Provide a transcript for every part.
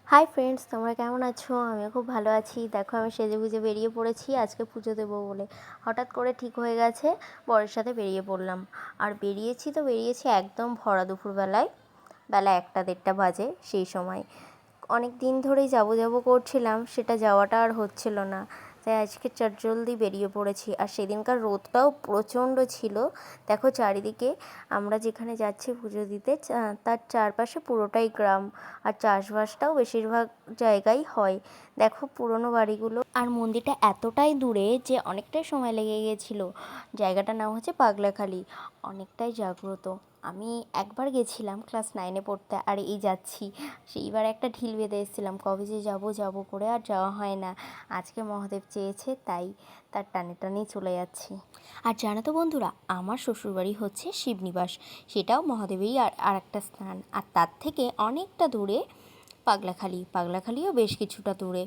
Hi friends, তোমরা কেমন আছো? আমিও খুব ভালো আছি। দেখো, আমি সেজেগুজে বেরিয়ে পড়েছি আজকে পুজো দেবো বলে। হঠাৎ করে ঠিক হয়ে গেছে, বরের সাথে বেরিয়ে পড়লাম। আর বেরিয়েছি একদম ভরা দুপুরবেলায়। বেলা 1টা 1:30 বাজে সেই সময়। অনেক দিন ধরেই যাবো করছিলাম, সেটা যাওয়াটা আর হচ্ছিল না। তাই আজকে চটজলদি বেরিয়ে পড়েছি। আর সেদিনকার রোদটাও প্রচণ্ড ছিল। দেখো চারিদিকে, আমরা যেখানে যাচ্ছি পুজো দিতে তার চারপাশে পুরোটাই গ্রাম। আর চাষবাসটাও বেশিরভাগ জায়গায় হয়। দেখো পুরনো বাড়িগুলো, আর মন্দিরটা এতটাই দূরে যে অনেকটাই সময় লেগে গিয়েছিলো। জায়গাটার নাম হচ্ছে পাগলাখালি। অনেকটাই জাগ্রত। আমি একবার গেছিলাম ক্লাস 9-এ পড়তে, আর এই যাচ্ছি। সেইবার একটা ঢিল বেঁধে এসেছিলাম, কবে যে যাবো করে আর যাওয়া হয় না। আজকে মহাদেব চেয়েছে, তাই তার টানে টানেই চলে যাচ্ছি। আর জানো তো বন্ধুরা, আমার শ্বশুরবাড়ি হচ্ছে শিবনিবাস। সেটাও মহাদেবেরই আর একটা স্থান। আর তার থেকে অনেকটা দূরে পাগলাখালিও বেশ কিছুটা দূরে।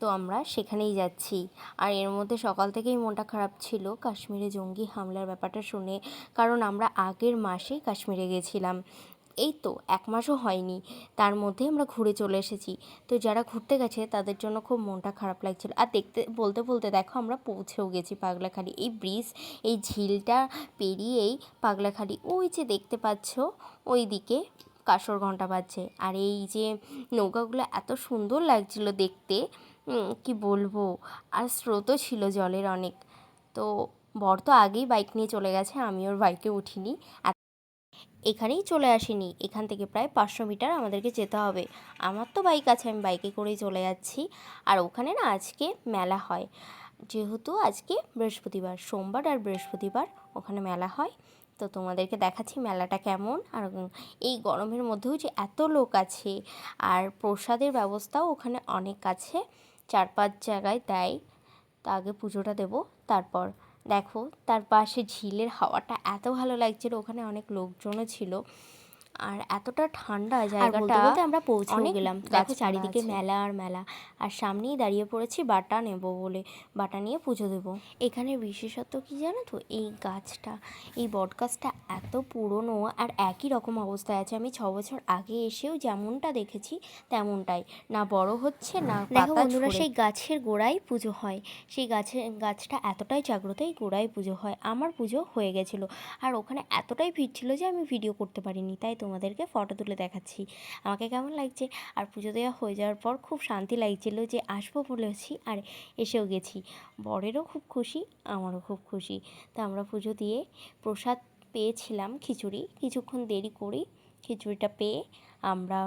তো আমরা সেখানেই যাচ্ছি। আর এর মধ্যে সকাল থেকেই মনটা খারাপ ছিল কাশ্মীরে জঙ্গি হামলার ব্যাপারটা শুনে। কারণ আমরা আগের মাসেই কাশ্মীরে গেছিলাম। এই তো 1 মাসও হয়নি, তার মধ্যে আমরা ঘুরে চলে এসেছি। তো যারা ঘুরতে গেছে তাদের জন্য খুব মনটা খারাপ লাগছিল। আর বলতে বলতে দেখো আমরা পৌঁছেও গেছি পাগলাখালি। এই ব্রিজ, এই ঝিলটা পেরিয়েই পাগলাখালি। ওই যে দেখতে পাচ্ছ ওই দিকে কাঁসর ঘণ্টা বাজছে। আর এই যে নৌকাগুলো এত সুন্দর লাগছিল দেখতে, কি বলবো। আর স্রোতও ছিল জলের অনেক। তো বর তো আগেই বাইক নিয়ে চলে গেছে, আমি ওর বাইকে উঠিনি। এখানেই চলে আসিনি, এখান থেকে প্রায় 500 মিটার আমাদেরকে যেতে হবে। আমার তো বাইক আছে, আমি বাইকে করেই চলে যাচ্ছি। আর ওখানে না আজকে মেলা হয়। যেহেতু আজকে বৃহস্পতিবার, সোমবার আর বৃহস্পতিবার ওখানে মেলা হয়। তো তোমাদেরকে দেখাচ্ছি মেলাটা কেমন। আর এই গরমের মধ্যেও যে এত লোক আছে। আর প্রসাদের ব্যবস্থাও ওখানে অনেক আছে, 4-5 জায়গায় দেয়। তা আগে পুজোটা দেবো, তারপর দেখো তার পাশে ঝিলের হাওয়াটা এত ভালো লাগছিল। ওখানে অনেক লোকজনও ছিল। আর এতটা ঠান্ডা জায়গাটা, বলতে আমরা পৌঁছেও গেলাম। দেখো চারিদিকে মেলা আর মেলা। আর সামনেই দাঁড়িয়ে পড়েছি বাটা নেব বলে, বাটা নিয়ে পুজো দেবো। এখানে বিশেষত কি জানো তো, এই গাছটা, এই বট গাছটা এত পুরনো আর একই রকম অবস্থায় আছে। আমি 6 বছর আগে এসেও যেমনটা দেখেছি তেমনটাই, না বড় হচ্ছে না পাতা। দেখো বন্ধুরা, সেই গাছের গোড়ায় পুজো হয়। সেই গাছটা এতটাই জাগ্রত, এই গোড়ায় পুজো হয়। আমার পুজো হয়ে গেছিলো। আর ওখানে এতটাই ভিড় ছিল যে আমি ভিডিও করতে পারিনি, তাই তোমাদেরকে ফটো তুলে দেখাচ্ছি আমাকে কেমন লাগছে। আর পুজো দেওয়া হয়ে যাওয়ার পর খুব শান্তি লাগছিল যে আসবো বলেছি আর এসেও গেছি। বরেরও খুব খুশি, আমারও খুব খুশি। তা আমরা পুজো দিয়ে প্রসাদ পেয়েছিলাম খিচুড়ি। কিছুক্ষণ দেরি করি খিচুড়িটা পেয়ে আমরা